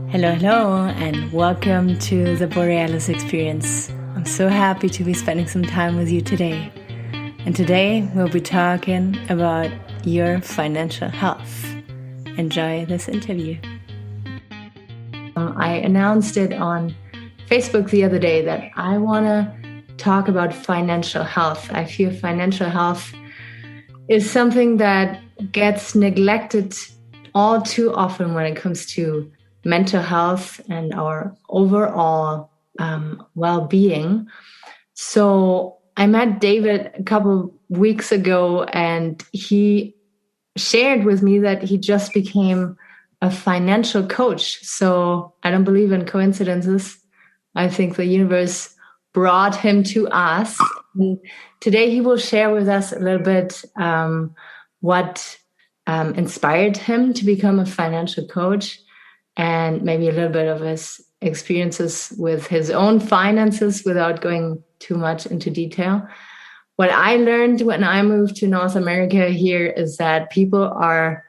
Hello, and welcome to the Borealis Experience. I'm so happy to be spending some time with you today. And today we'll be talking about your financial health. Enjoy this interview. I announced it on Facebook the other day that I want to talk about financial health. I feel financial health is something that gets neglected all too often when it comes to mental health and our overall well-being. So I met David a couple weeks ago, and he shared with me that he just became a financial coach. So I don't believe in coincidences. I think the universe brought him to us. And today he will share with us a little bit what inspired him to become a financial coach, and maybe a little bit of his experiences with his own finances without going too much into detail. What I learned when I moved to North America here is that people are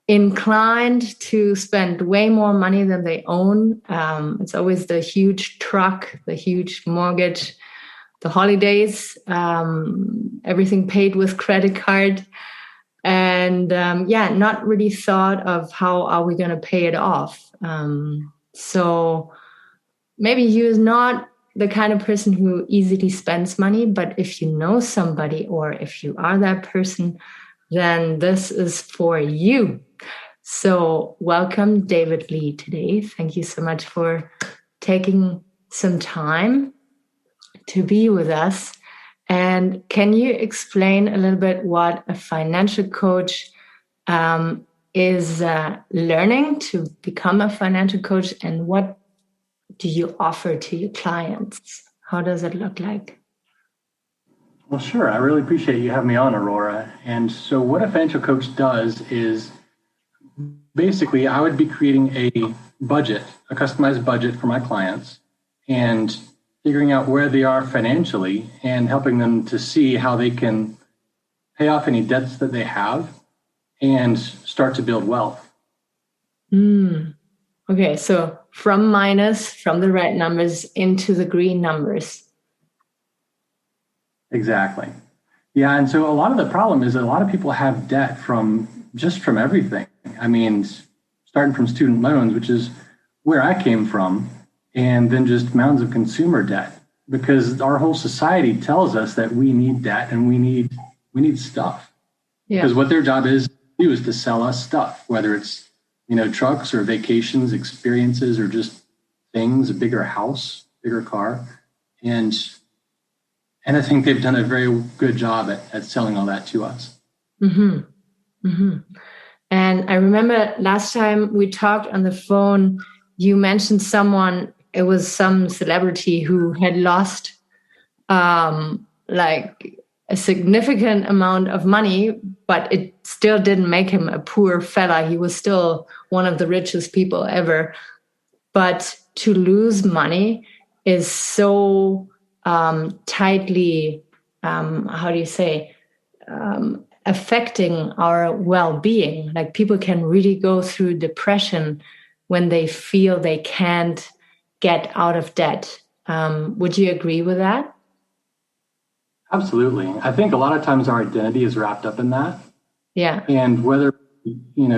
inclined to spend way more money than they own. It's always the huge truck, the huge mortgage, the holidays, everything paid with credit card. And not really thought of how are we going to pay it off. So maybe you're not the kind of person who easily spends money, but if you know somebody or if you are that person, then this is for you. So welcome, David Lee, today. Thank you so much for taking some time to be with us. And can you explain a little bit what a financial coach is learning to become a financial coach, and what do you offer to your clients? How does it look like? Well, sure. I really appreciate you having me on, Aurora. And so what a financial coach does is basically I would be creating a budget, a customized budget for my clients, and figuring out where they are financially and helping them to see how they can pay off any debts that they have and start to build wealth. Okay, so from the red numbers into the green numbers. Exactly. Yeah, and so a lot of the problem is that a lot of people have debt from everything. I mean, starting from student loans, which is where I came from, and then just mounds of consumer debt, because our whole society tells us that we need debt and we need stuff. Yeah. Because what their job is to sell us stuff, whether it's, trucks or vacations, experiences, or just things, a bigger house, bigger car. And I think they've done a very good job at selling all that to us. Mm-hmm. Mm-hmm. And I remember last time we talked on the phone, you mentioned someone. It was some celebrity who had lost like a significant amount of money, but it still didn't make him a poor fella. He was still one of the richest people ever. But to lose money is so tightly, affecting our well-being. Like, people can really go through depression when they feel they can't get out of debt. Would you agree with that? Absolutely. I think a lot of times our identity is wrapped up in that. Yeah. And whether,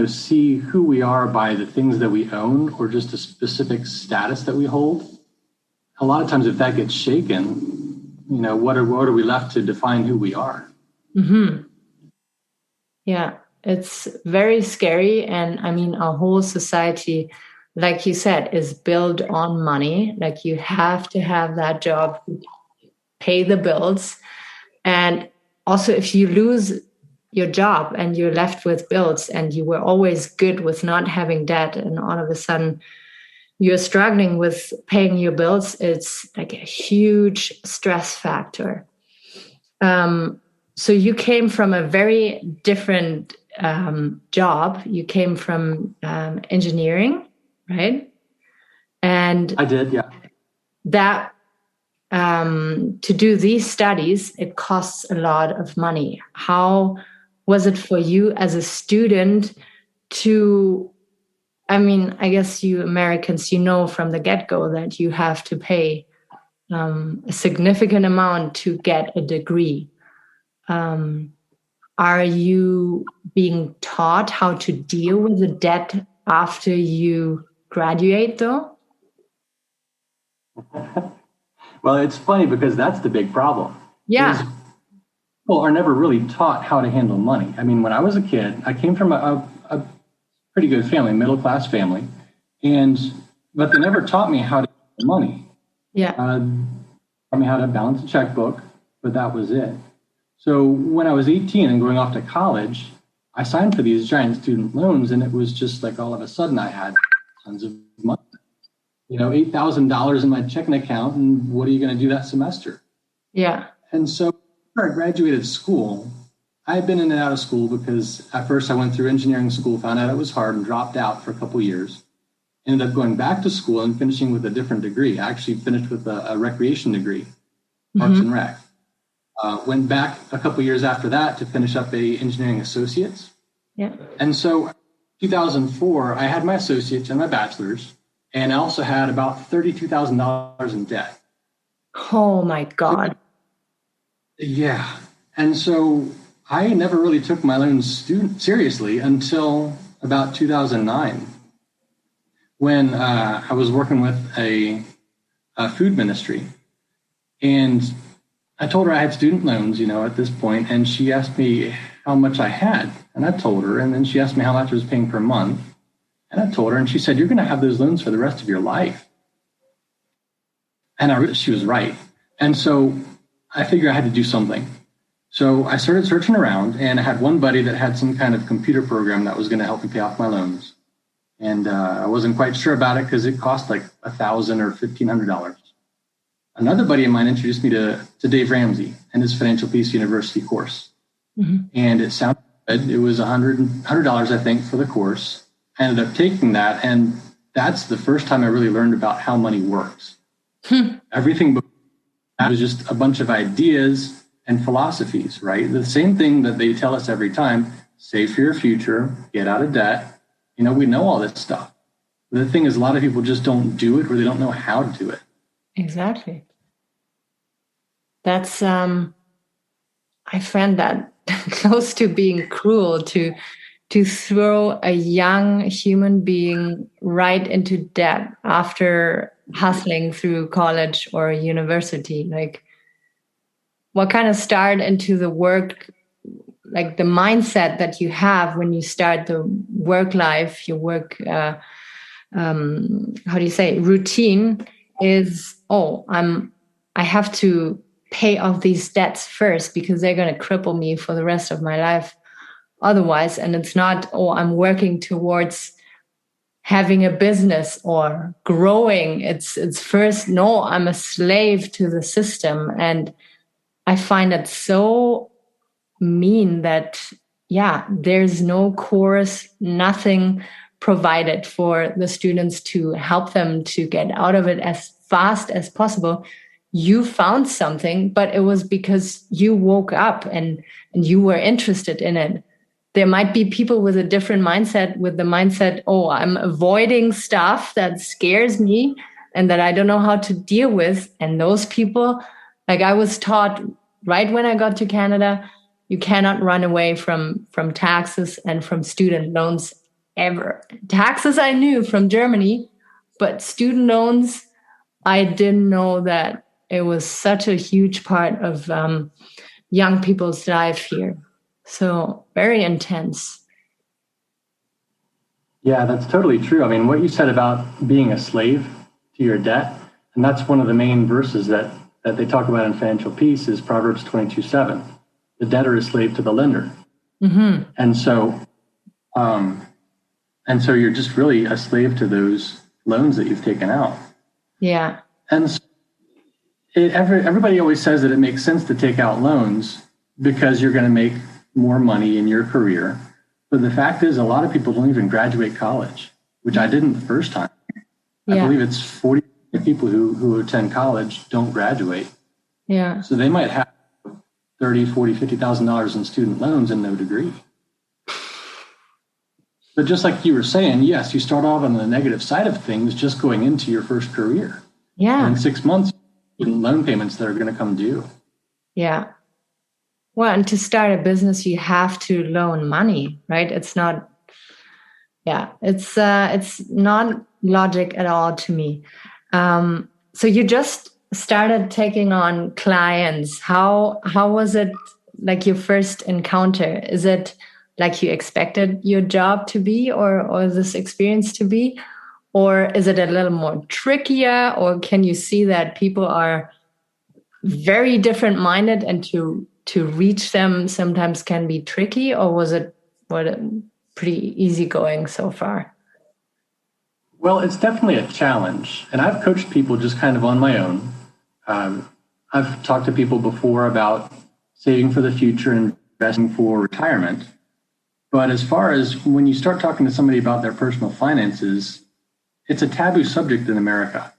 see who we are by the things that we own or just a specific status that we hold, a lot of times if that gets shaken, what are we left to define who we are? Mm-hmm. Yeah, it's very scary. And I mean, our whole society, like you said, is built on money. Like, you have to have that job, pay the bills. And also, if you lose your job and you're left with bills and you were always good with not having debt, and all of a sudden you're struggling with paying your bills, it's like a huge stress factor. So you came from a very different job. You came from engineering, right? And I did, yeah. That to do these studies, it costs a lot of money. How was it for you as a student to I mean, I guess you Americans, you know from the get-go that you have to pay a significant amount to get a degree. Um, are you being taught how to deal with the debt after you graduate, though? Well, it's funny because that's the big problem. Is Yeah. people are never really taught how to handle money. I mean, when I was a kid, I came from a pretty good family, middle class family, and but they never taught me how to handle money. Yeah. Taught me how to balance a checkbook, but that was it. So when I was 18 and going off to college, I signed for these giant student loans, and it was just like all of a sudden I had tons of money. $8,000 in my checking account, and what are you going to do that semester? Yeah. And so after I graduated school, I had been in and out of school because at first I went through engineering school, found out it was hard, and dropped out for a couple of years. Ended up going back to school and finishing with a different degree. I actually finished with a recreation degree, Parks and Rec. Went back a couple of years after that to finish up a engineering associates. Yeah. And so 2004, I had my associates and my bachelor's, and I also had about $32,000 in debt. Oh my God. Yeah. And so I never really took my loans seriously until about 2009, when I was working with a food ministry. And I told her I had student loans, at this point, and she asked me how much I had. And I told her, and then she asked me how much I was paying per month. And I told her, and she said, "You're going to have those loans for the rest of your life." And she was right. And so I figured I had to do something. So I started searching around, and I had one buddy that had some kind of computer program that was going to help me pay off my loans. And I wasn't quite sure about it because it cost like $1,000 or $1,500. Another buddy of mine introduced me to Dave Ramsey and his Financial Peace University course. And it sounded good. It was $100, I think, for the course. I ended up taking that, and that's the first time I really learned about how money works. Everything before that was just a bunch of ideas and philosophies, right? The same thing that they tell us every time: save for your future, get out of debt. We know all this stuff. The thing is, a lot of people just don't do it, or they don't know how to do it. Exactly. That's I find that close to being cruel to throw a young human being right into debt after hustling through college or university. Like, what kind of start into the work, like the mindset that you have when you start the work life, your work, how do you say, routine is, I have to pay off these debts first because they're going to cripple me for the rest of my life otherwise. And it's not, I'm working towards having a business or growing. It's first, no, I'm a slave to the system. And I find it so mean that, there's no course, nothing provided for the students to help them to get out of it as fast as possible. You found something, but it was because you woke up and you were interested in it. There might be people with a different mindset, with the mindset, I'm avoiding stuff that scares me and that I don't know how to deal with. And those people, like I was taught right when I got to Canada, you cannot run away from taxes and from student loans ever. Taxes I knew from Germany, but student loans, I didn't know that it was such a huge part of young people's life here. So very intense. Yeah, that's totally true. I mean, what you said about being a slave to your debt, and that's one of the main verses that they talk about in Financial Peace is Proverbs 22:7. The debtor is slave to the lender. And so you're just really a slave to those loans that you've taken out. Yeah. And so everybody always says that it makes sense to take out loans because you're going to make more money in your career. But the fact is, a lot of people don't even graduate college, which I didn't the first time. I believe it's 40 people who attend college don't graduate. Yeah. So they might have $30,000, $40,000, $50,000 in student loans and no degree. But just like you were saying, yes, you start off on the negative side of things just going into your first career. Yeah. And in 6 months, loan payments that are going to come due. Yeah. Well, and to start a business, you have to loan money, right? It's not, it's not logic at all to me. So you just started taking on clients. How was it like your first encounter? Is it like you expected your job to be or this experience to be? Or is it a little more trickier? Or can you see that people are very different minded and to reach them sometimes can be tricky? Or was it pretty easygoing so far? Well, it's definitely a challenge. And I've coached people just kind of on my own. I've talked to people before about saving for the future and investing for retirement. But as far as when you start talking to somebody about their personal finances, it's a taboo subject in America.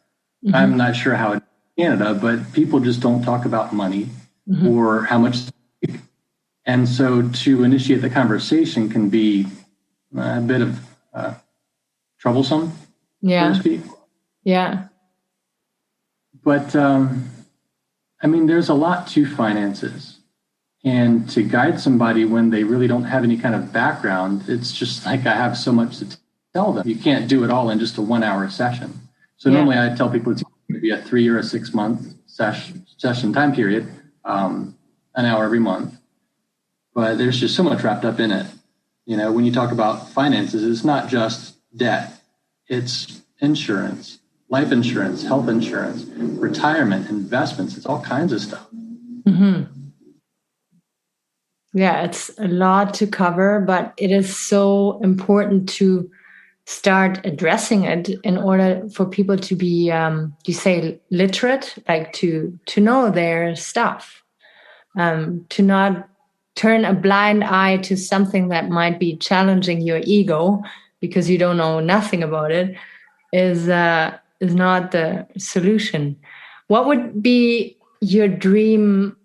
Mm-hmm. I'm not sure how it is in Canada, but people just don't talk about money mm-hmm. or how much. And so to initiate the conversation can be a bit of troublesome, so to speak. Yeah. But I mean, there's a lot to finances. And to guide somebody when they really don't have any kind of background, it's just like I have so much to tell them. You can't do it all in just a 1 hour session. So normally I tell people it's going to be a 3 or a 6 month session time period, an hour every month. But there's just so much wrapped up in it. You know, when you talk about finances, it's not just debt. It's insurance, life insurance, health insurance, retirement, investments. It's all kinds of stuff. Mm-hmm. Yeah, it's a lot to cover, but it is so important to start addressing it in order for people to be, you say, literate, like to know their stuff, to not turn a blind eye to something that might be challenging your ego because you don't know nothing about it is not the solution. What would be your dream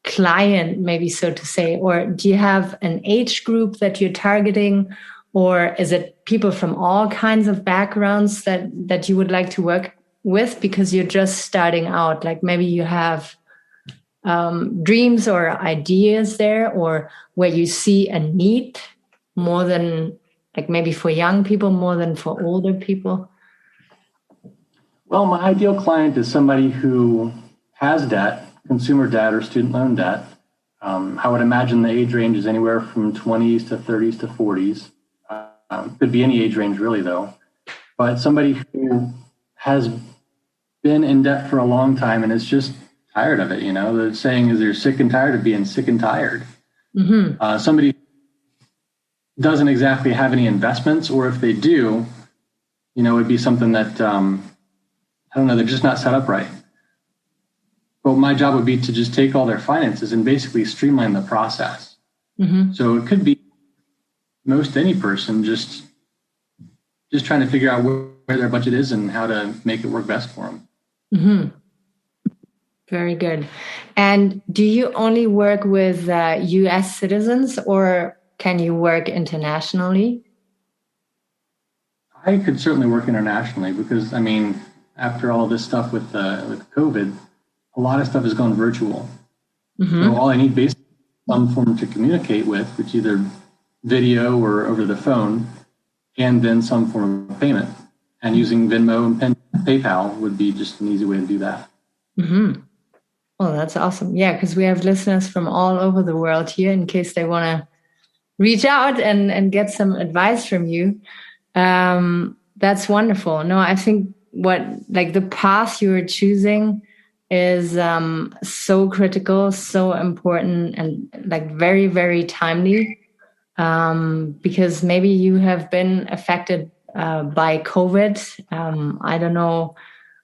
client, maybe so to say, or do you have an age group that you're targeting, or is it people from all kinds of backgrounds that you would like to work with because you're just starting out? Like maybe you have dreams or ideas there, or where you see a need more than like maybe for young people more than for older people? Well, my ideal client is somebody who has debt, consumer debt or student loan debt. I would imagine the age range is anywhere from 20s to 30s to 40s. Could be any age range really, though. But somebody who has been in debt for a long time and is just tired of it. You know, the saying is they're sick and tired of being sick and tired. Mm-hmm. Somebody doesn't exactly have any investments, or if they do, you know, it'd be something that, I don't know, they're just not set up right. But my job would be to just take all their finances and basically streamline the process. Mm-hmm. So it could be most any person just trying to figure out where their budget is and how to make it work best for them. Mm-hmm. Very good. And do you only work with U.S. citizens, or can you work internationally? I could certainly work internationally because, I mean, after all of this stuff with COVID, a lot of stuff has gone virtual. Mm-hmm. So all I need basically is some form to communicate with, which either video or over the phone, and then some form of payment. And using Venmo and PayPal would be just an easy way to do that. Mm-hmm. Well, that's awesome. Yeah, because we have listeners from all over the world here in case they want to reach out and get some advice from you. That's wonderful. No, I think the path you're choosing is so critical, so important, and like very, very timely, because maybe you have been affected by COVID. I don't know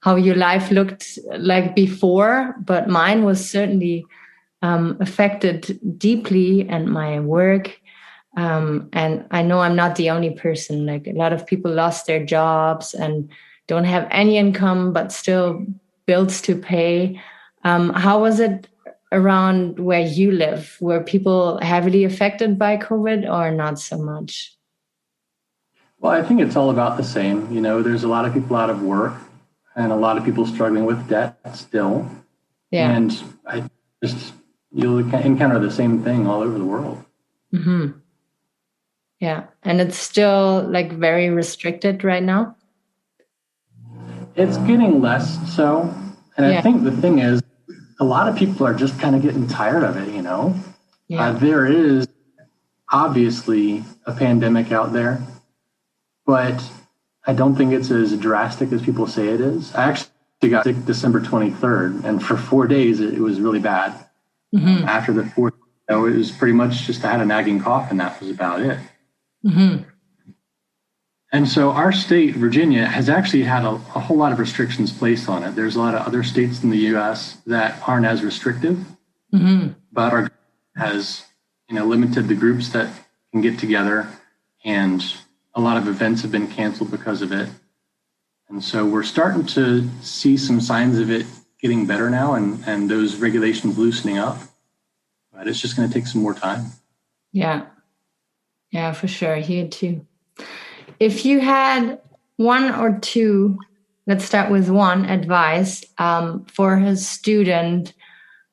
how your life looked like before, but mine was certainly affected deeply, and my work. And I know I'm not the only person. Like a lot of people lost their jobs and don't have any income, but still bills to pay. How was it around where you live? Were people heavily affected by COVID or not so much? Well, I think it's all about the same. There's a lot of people out of work and a lot of people struggling with debt still. Yeah. And you'll encounter the same thing all over the world. Mm-hmm. Yeah. And it's still like very restricted right now? It's getting less so. And I think the thing is, a lot of people are just kind of getting tired of it, Yeah. There is obviously a pandemic out there, but I don't think it's as drastic as people say it is. I actually got sick December 23rd, and for 4 days, it was really bad. Mm-hmm. After the fourth, it was pretty much just I had a nagging cough, and that was about it. Mm-hmm. And so our state, Virginia, has actually had a whole lot of restrictions placed on it. There's a lot of other states in the U.S. that aren't as restrictive, mm-hmm. but our has, limited the groups that can get together, and a lot of events have been canceled because of it. And so we're starting to see some signs of it getting better now, and those regulations loosening up. But it's just going to take some more time. Yeah. Yeah, for sure. Here too. If you had one or two, let's start with one advice for a student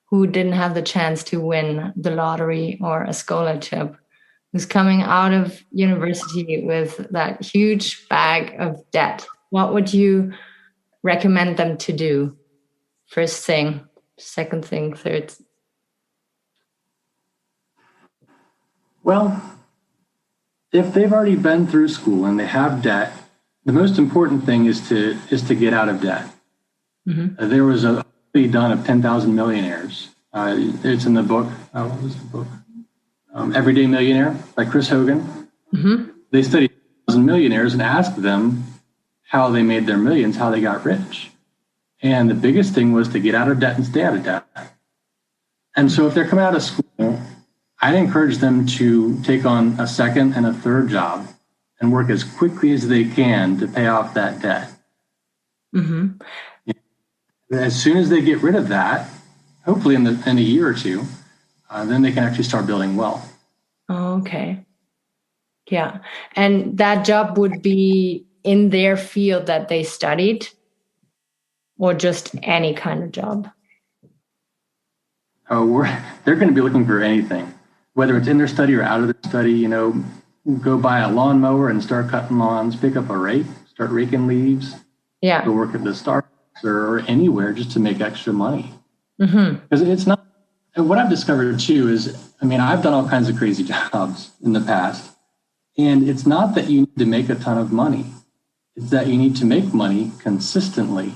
who didn't have the chance to win the lottery or a scholarship, who's coming out of university with that huge bag of debt, what would you recommend them to do? First thing, second thing, third? Well, if they've already been through school and they have debt, the most important thing is to get out of debt. Mm-hmm. There was a study done of 10,000 millionaires. It's in the book. What was the book? Everyday Millionaire by Chris Hogan. Mm-hmm. They studied 1,000 millionaires and asked them how they made their millions, how they got rich. And the biggest thing was to get out of debt and stay out of debt. And so if they're coming out of school, I'd encourage them to take on a second and a third job and work as quickly as they can to pay off that debt. Mm-hmm. As soon as they get rid of that, hopefully in a year or two, then they can actually start building wealth. Oh, okay. Yeah. And that job would be in their field that they studied, or just any kind of job? Oh, they're going to be looking for anything, whether it's in their study or out of their study. Go buy a lawnmower and start cutting lawns, pick up a rake, start raking leaves. Yeah. Go work at the Starbucks or anywhere just to make extra money. Mm-hmm. Because it's not. And what I've discovered too is, I've done all kinds of crazy jobs in the past, and it's not that you need to make a ton of money. It's that you need to make money consistently.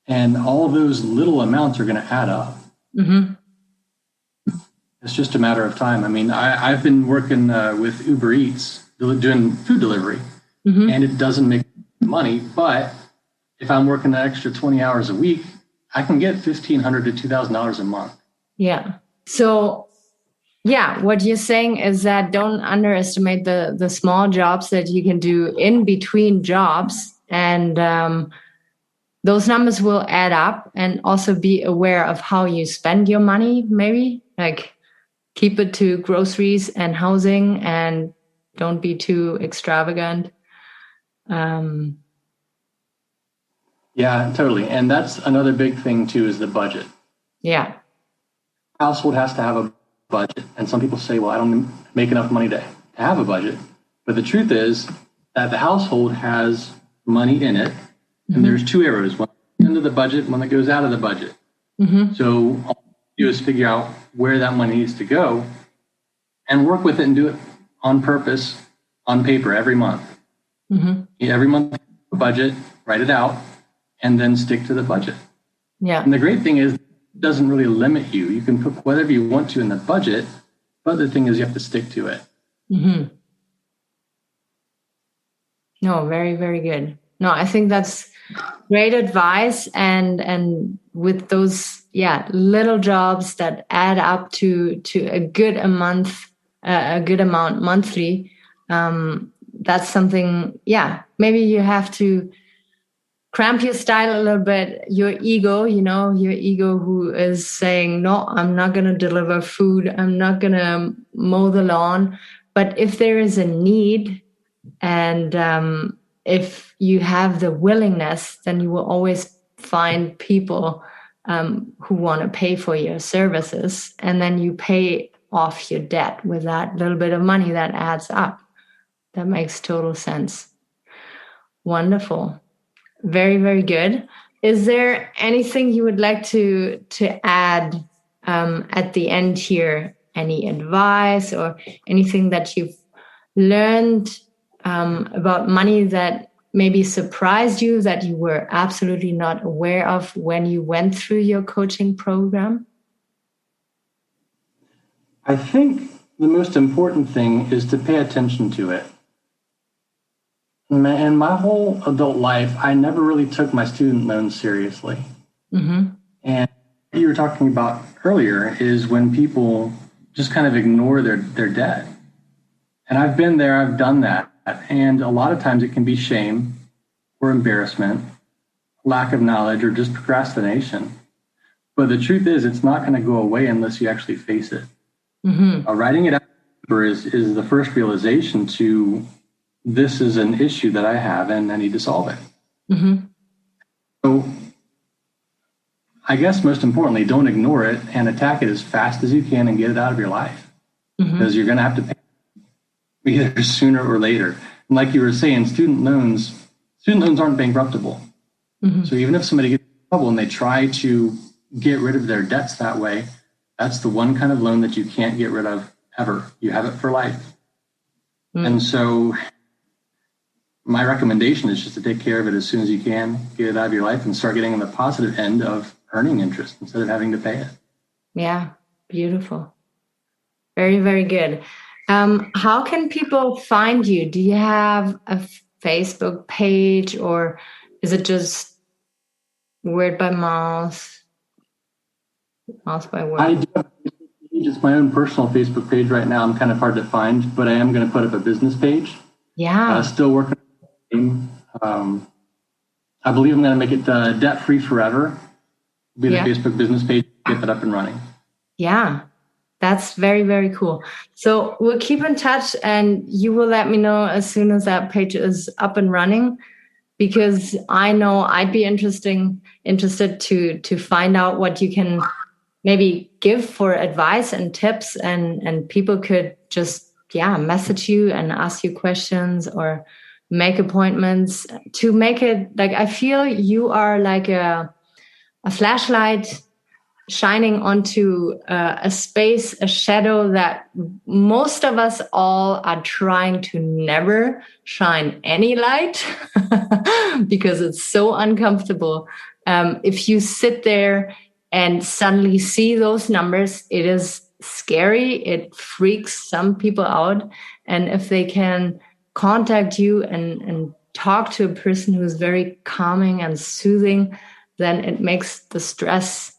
And all those little amounts are going to add up. Mm-hmm. It's just a matter of time. I've been working with Uber Eats, doing food delivery, mm-hmm. and it doesn't make money. But if I'm working an extra 20 hours a week, I can get $1,500 to $2,000 a month. Yeah. So, what you're saying is that don't underestimate the small jobs that you can do in between jobs, and those numbers will add up. And also be aware of how you spend your money. Maybe like keep it to groceries and housing, and don't be too extravagant. Yeah, totally. And that's another big thing too, is the budget. Yeah. Household has to have a budget. And some people say, well, I don't make enough money to have a budget. But the truth is that the household has money in it. Mm-hmm. And there's two arrows, one into the budget, one that goes out of the budget. Mm-hmm. So all you do is figure out where that money needs to go and work with it and do it on purpose, on paper every month. Mm-hmm. Every month, budget, write it out, and then stick to the budget. Yeah. And the great thing is, it doesn't really limit you. You can put whatever you want to in the budget, but the thing is you have to stick to it. Mm-hmm. No, very, very good. No, I think that's great advice. And with those, little jobs that add up to a good amount monthly, that's something, maybe you have to cramp your style a little bit, your ego, your ego who is saying, no, I'm not going to deliver food. I'm not going to mow the lawn. But if there is a need and if you have the willingness, then you will always find people who want to pay for your services. And then you pay off your debt with that little bit of money that adds up. That makes total sense. Wonderful. Very, very good. Is there anything you would like to add at the end here? Any advice or anything that you've learned about money that maybe surprised you, that you were absolutely not aware of when you went through your coaching program? I think the most important thing is to pay attention to it. In my whole adult life, I never really took my student loans seriously. Mm-hmm. And what you were talking about earlier is when people just kind of ignore their debt. And I've been there, I've done that. And a lot of times it can be shame or embarrassment, lack of knowledge, or just procrastination. But the truth is, it's not going to go away unless you actually face it. Mm-hmm. Writing it out is the first realization to, this is an issue that I have and I need to solve it. Mm-hmm. So I guess most importantly, don't ignore it and attack it as fast as you can and get it out of your life. Mm-hmm. Because you're going to have to pay either sooner or later. And like you were saying, student loans aren't bankruptable. Mm-hmm. So even if somebody gets in trouble and they try to get rid of their debts that way, that's the one kind of loan that you can't get rid of ever. You have it for life. Mm-hmm. And so my recommendation is just to take care of it as soon as you can, get it out of your life and start getting on the positive end of earning interest instead of having to pay it. Yeah, beautiful. Very, very good. How can people find you? Do you have a Facebook page or is it just word by mouth by word? I do have a Facebook page. It's my own personal Facebook page right now. I'm kind of hard to find, but I am going to put up a business page. Yeah. Still working. I believe I'm going to make it debt-free forever. Be the Facebook business page, get that up and running. Yeah, that's very, very cool. So we'll keep in touch and you will let me know as soon as that page is up and running, because I know I'd be interested to find out what you can maybe give for advice and tips, and people could just, message you and ask you questions or make appointments to make it like, I feel you are like a flashlight shining onto a space, a shadow that most of us all are trying to never shine any light because it's so uncomfortable. If you sit there and suddenly see those numbers, it is scary. It freaks some people out. And if they can contact you and talk to a person who's very calming and soothing, then it makes the stress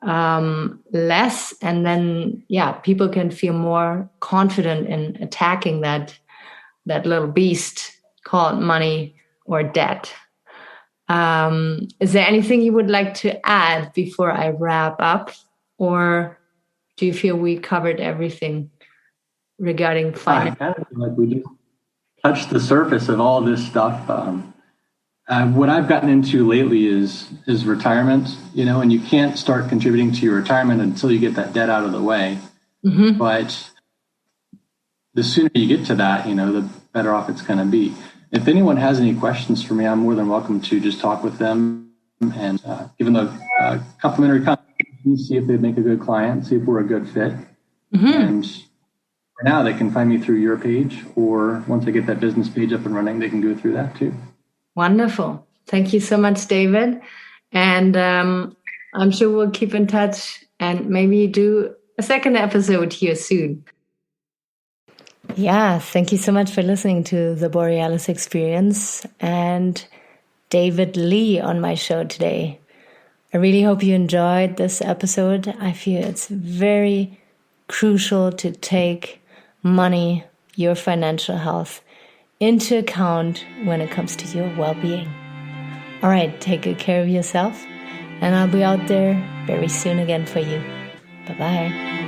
less. And then, people can feel more confident in attacking that little beast called money or debt. Is there anything you would like to add before I wrap up? Or do you feel we covered everything regarding finance? I kind of feel like we just touched the surface of all this stuff. What I've gotten into lately is retirement, and you can't start contributing to your retirement until you get that debt out of the way. Mm-hmm. But the sooner you get to that, the better off it's going to be. If anyone has any questions for me, I'm more than welcome to just talk with them and give them a complimentary consultation, see if they'd make a good client, see if we're a good fit. Mm-hmm. And for now, they can find me through your page, or once I get that business page up and running, they can go through that too. Wonderful. Thank you so much, David. And I'm sure we'll keep in touch and maybe do a second episode here soon. Yeah, thank you so much for listening to the Borealis Experience and David Lee on my show today. I really hope you enjoyed this episode. I feel it's very crucial to take money, your financial health, into account when it comes to your well-being. All right, take good care of yourself, and I'll be out there very soon again for you. Bye-bye.